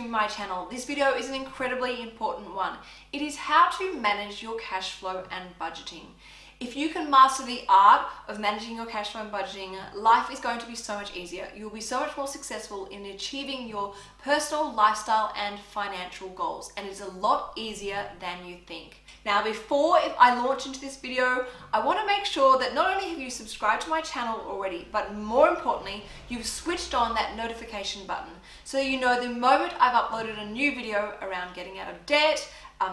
to my channel. This video is an incredibly important one. It is how to manage your cash flow and budgeting. If you can master the art of managing your cash flow and budgeting, life is going to be so much easier. You'll be so much more successful in achieving your personal, lifestyle, and financial goals. And it's a lot easier than you think. Now, before I launch into this video, I want to make sure that not only have you subscribed to my channel already, but more importantly, you've switched on that notification button so you know the moment I've uploaded a new video around getting out of debt,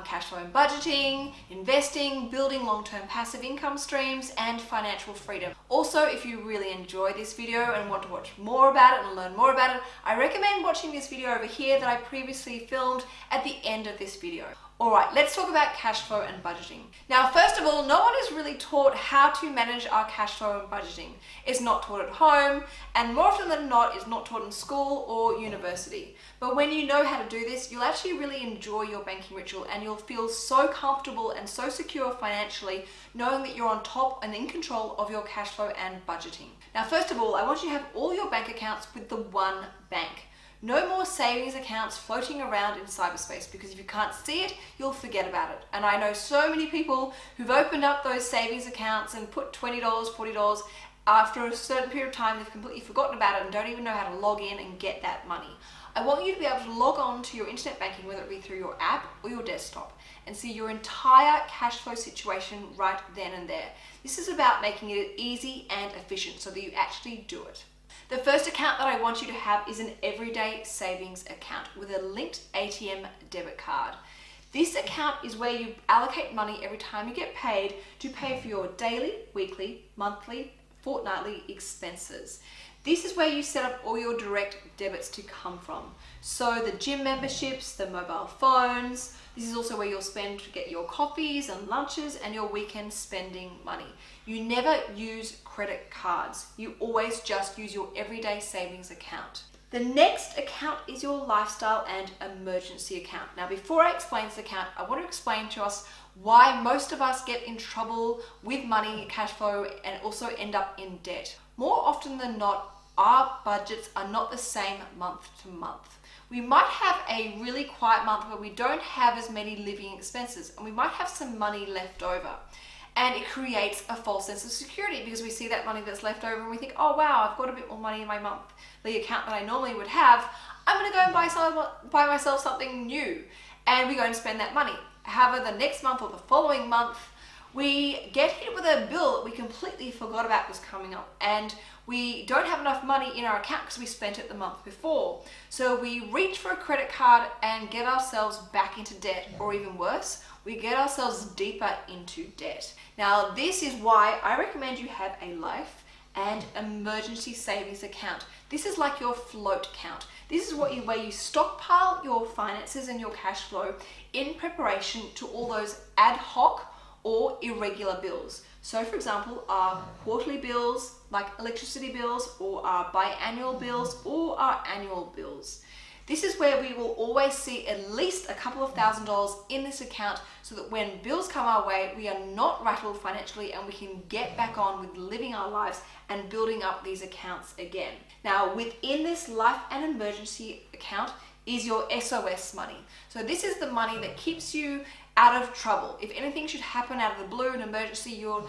cash flow and budgeting, investing, building long-term passive income streams, and financial freedom. Also, if you really enjoy this video and want to watch more about it and learn more about it, I recommend watching this video over here that I previously filmed at the end of this video. Alright, let's talk about cash flow and budgeting. Now, first of all, no one is really taught how to manage our cash flow and budgeting. It's not taught at home, and more often than not, it's not taught in school or university. But when you know how to do this, you'll actually really enjoy your banking ritual and you'll feel so comfortable and so secure financially knowing that you're on top and in control of your cash flow and budgeting. Now, first of all, I want you to have all your bank accounts with the one bank. No more savings accounts floating around in cyberspace, because if you can't see it, you'll forget about it. And I know so many people who've opened up those savings accounts and put $20, $40. After a certain period of time, they've completely forgotten about it and don't even know how to log in and get that money. I want you to be able to log on to your internet banking, whether it be through your app or your desktop, and see your entire cash flow situation right then and there. This is about making it easy and efficient so that you actually do it. The first account that I want you to have is an everyday savings account with a linked ATM debit card. This account is where you allocate money every time you get paid to pay for your daily, weekly, monthly, fortnightly expenses. This is where you set up all your direct debits to come from. So the gym memberships, the mobile phones, this is also where you'll spend to get your coffees and lunches and your weekend spending money. You never use credit cards. You always just use your everyday savings account. The next account is your lifestyle and emergency account. Now, before I explain this account, I want to explain to us why most of us get in trouble with money, cash flow, and also end up in debt. More often than not, our budgets are not the same month to month. We might have a really quiet month where we don't have as many living expenses, and we might have some money left over. And it creates a false sense of security because we see that money that's left over and we think, oh wow, I've got a bit more money in my monthly account than I normally would have. I'm going to go and buy myself something new. And we go and spend that money. However, the next month or the following month, we get hit with a bill that we completely forgot about was coming up, and we don't have enough money in our account because we spent it the month before. So we reach for a credit card and get ourselves back into debt, or even worse, we get ourselves deeper into debt. Now, this is why I recommend you have a life and emergency savings account. This is like your float account. This is where you stockpile your finances and your cash flow in preparation to all those ad hoc or irregular bills. So for example, our quarterly bills like electricity bills, or our biannual bills, or our annual bills. This is where we will always see at least a couple of $1,000s in this account so that when bills come our way, we are not rattled financially and we can get back on with living our lives and building up these accounts again. Now, within this life and emergency account is your SOS money. So this is the money that keeps you out of trouble. If anything should happen out of the blue, an emergency, your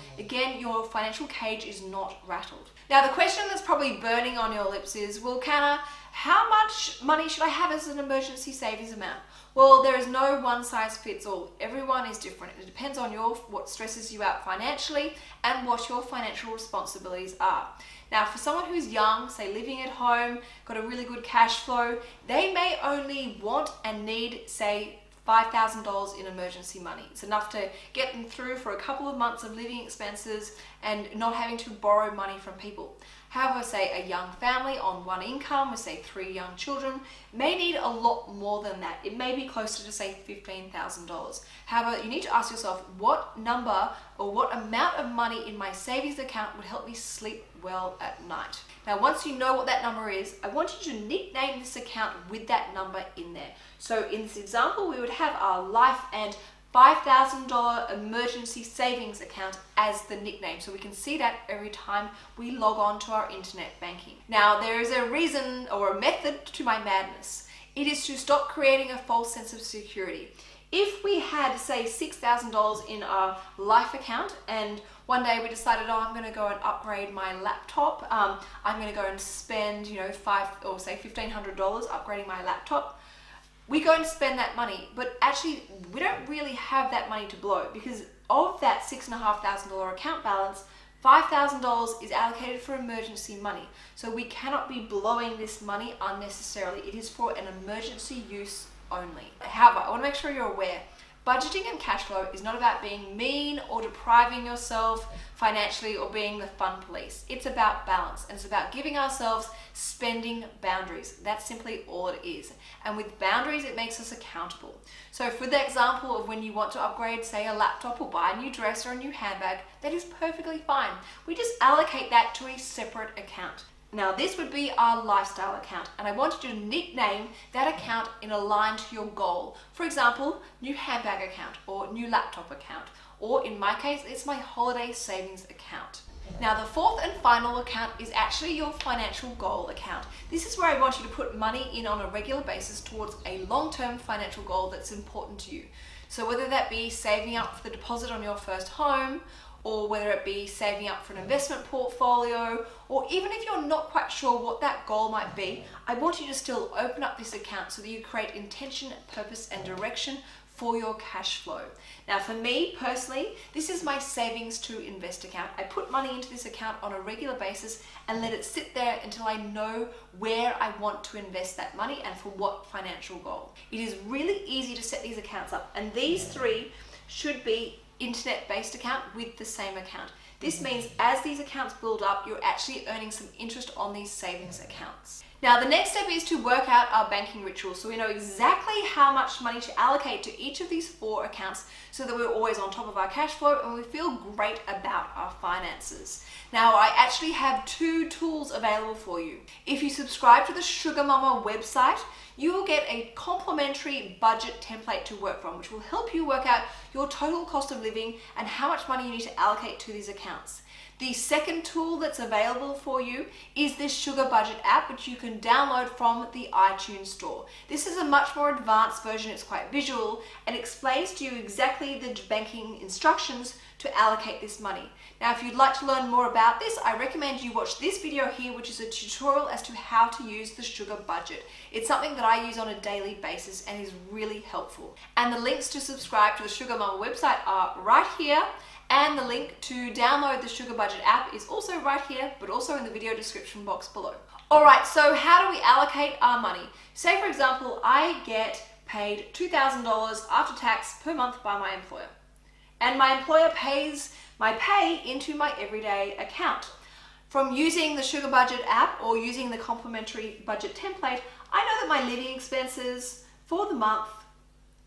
financial cage is not rattled. Now, the question that's probably burning on your lips is, well, Canna, how much money should I have as an emergency savings amount? Well, there is no one size fits all. Everyone is different. It depends on what stresses you out financially and what your financial responsibilities are. Now, for someone who's young, say living at home, got a really good cash flow, they may only want and need, say, $5,000 in emergency money. It's enough to get them through for a couple of months of living expenses and not having to borrow money from people. However, say a young family on one income with say 3 young children may need a lot more than that. It may be closer to say $15,000. However, you need to ask yourself what number or what amount of money in my savings account would help me sleep well at night. Now, once you know what that number is, I want you to nickname this account with that number in there. So in this example, we would have our life and $5,000 emergency savings account as the nickname, so we can see that every time we log on to our internet banking. Now, there is a reason or a method to my madness. It is to stop creating a false sense of security. If we had, say, $6,000 in our life account and one day we decided, oh, I'm going to go and upgrade my laptop, I'm going to go and spend, $1,500 upgrading my laptop, we go and spend that money, but actually we don't really have that money to blow, because of that $6,500 account balance, $5,000 is allocated for emergency money. So we cannot be blowing this money unnecessarily. It is for an emergency use only. However, I want to make sure you're aware, budgeting and cash flow is not about being mean or depriving yourself financially or being the fun police. It's about balance, and it's about giving ourselves spending boundaries. That's simply all it is. And with boundaries, it makes us accountable. So for the example of when you want to upgrade, say, a laptop or buy a new dress or a new handbag, that is perfectly fine. We just allocate that to a separate account. Now this would be our lifestyle account, and I want you to nickname that account in a line to your goal. For example, new handbag account or new laptop account, or in my case, it's my holiday savings account. Now the fourth and final account is actually your financial goal account. This is where I want you to put money in on a regular basis towards a long-term financial goal that's important to you. So whether that be saving up for the deposit on your first home, or whether it be saving up for an investment portfolio, or even if you're not quite sure what that goal might be, I want you to still open up this account so that you create intention, purpose, and direction for your cash flow. Now for me personally, this is my savings to invest account. I put money into this account on a regular basis and let it sit there until I know where I want to invest that money and for what financial goal. It is really easy to set these accounts up, and these three should be internet-based account with the same account. This means as these accounts build up, you're actually earning some interest on these savings accounts. Now the next step is to work out our banking rituals, so we know exactly how much money to allocate to each of these 4 accounts so that we're always on top of our cash flow and we feel great about our finances. Now I actually have 2 tools available for you. If you subscribe to the Sugar Mama website, you will get a complimentary budget template to work from, which will help you work out your total cost of living and how much money you need to allocate to these accounts. The second tool that's available for you is this Sugar Budget app, which you can download from the iTunes store. This is a much more advanced version. It's quite visual and explains to you exactly the banking instructions to allocate this money. Now, if you'd like to learn more about this, I recommend you watch this video here, which is a tutorial as to how to use the Sugar Budget. It's something that I use on a daily basis and is really helpful. And the links to subscribe to the Sugar Mama website are right here, and the link to download the Sugar Budget app is also right here, but also in the video description box below. All right, so how do we allocate our money? Say, for example, I get paid $2,000 after tax per month by my employer, and my employer pays my pay into my everyday account. From using the Sugar Budget app or using the complimentary budget template, I know that my living expenses for the month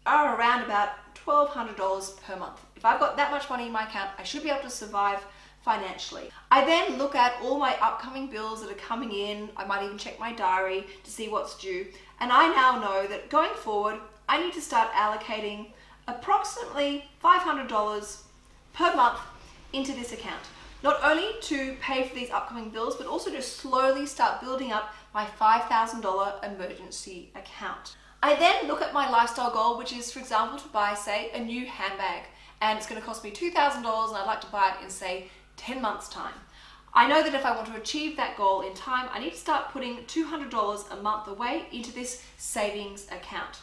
are around about $1,200 per month. If I've got that much money in my account, I should be able to survive financially. I then look at all my upcoming bills that are coming in. I might even check my diary to see what's due. And I now know that going forward, I need to start allocating approximately $500 per month into this account. Not only to pay for these upcoming bills, but also to slowly start building up my $5,000 emergency account. I then look at my lifestyle goal, which is, for example, to buy, say, a new handbag, and it's going to cost me $2,000 and I'd like to buy it in, say, 10 months' time. I know that if I want to achieve that goal in time, I need to start putting $200 a month away into this savings account.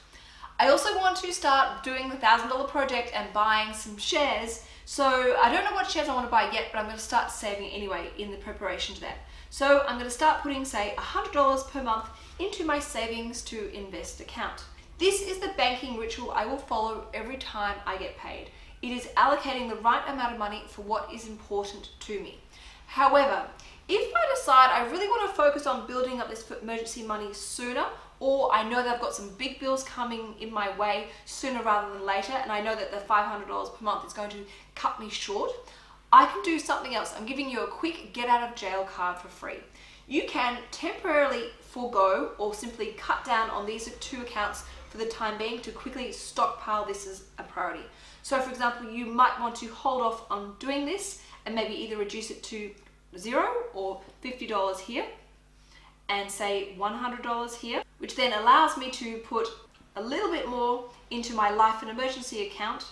I also want to start doing the $1,000 project and buying some shares. So I don't know what shares I want to buy yet, but I'm going to start saving anyway in the preparation to that. So I'm going to start putting, say, $100 per month into my savings to invest account. This is the banking ritual I will follow every time I get paid. It is allocating the right amount of money for what is important to me. However, if I decide I really want to focus on building up this emergency money sooner, or I know that I've got some big bills coming in my way sooner rather than later, and I know that the $500 per month is going to cut me short, I can do something else. I'm giving you a quick get out of jail card for free. You can temporarily forego or simply cut down on these 2 accounts for the time being to quickly stockpile this as a priority. So for example, you might want to hold off on doing this and maybe either reduce it to $0 or $50 here, and say $100 here, which then allows me to put a little bit more into my life and emergency account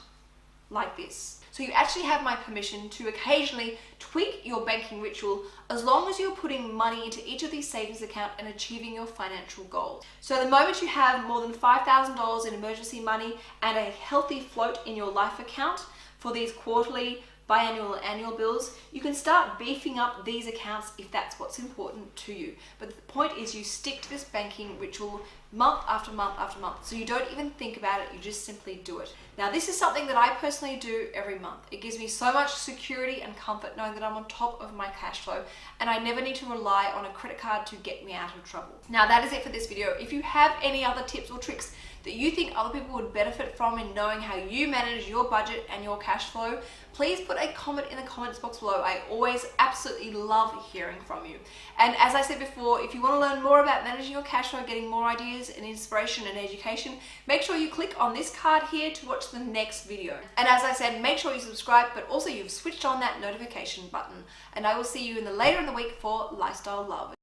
like this. So you actually have my permission to occasionally tweak your banking ritual as long as you're putting money into each of these savings accounts and achieving your financial goals. So the moment you have more than $5,000 in emergency money and a healthy float in your life account for these quarterly, biannual, and annual bills, you can start beefing up these accounts if that's what's important to you. But the point is you stick to this banking ritual month after month after month. So you don't even think about it, you just simply do it. Now this is something that I personally do every month. It gives me so much security and comfort knowing that I'm on top of my cash flow and I never need to rely on a credit card to get me out of trouble. Now that is it for this video. If you have any other tips or tricks that you think other people would benefit from in knowing how you manage your budget and your cash flow, please put a comment in the comments box below. I always absolutely love hearing from you. And as I said before, if you want to learn more about managing your cash flow, getting more ideas and inspiration and education, make sure you click on this card here to watch the next video. And as I said, make sure you subscribe, but also you've switched on that notification button. And I will see you later in the week for Lifestyle Love.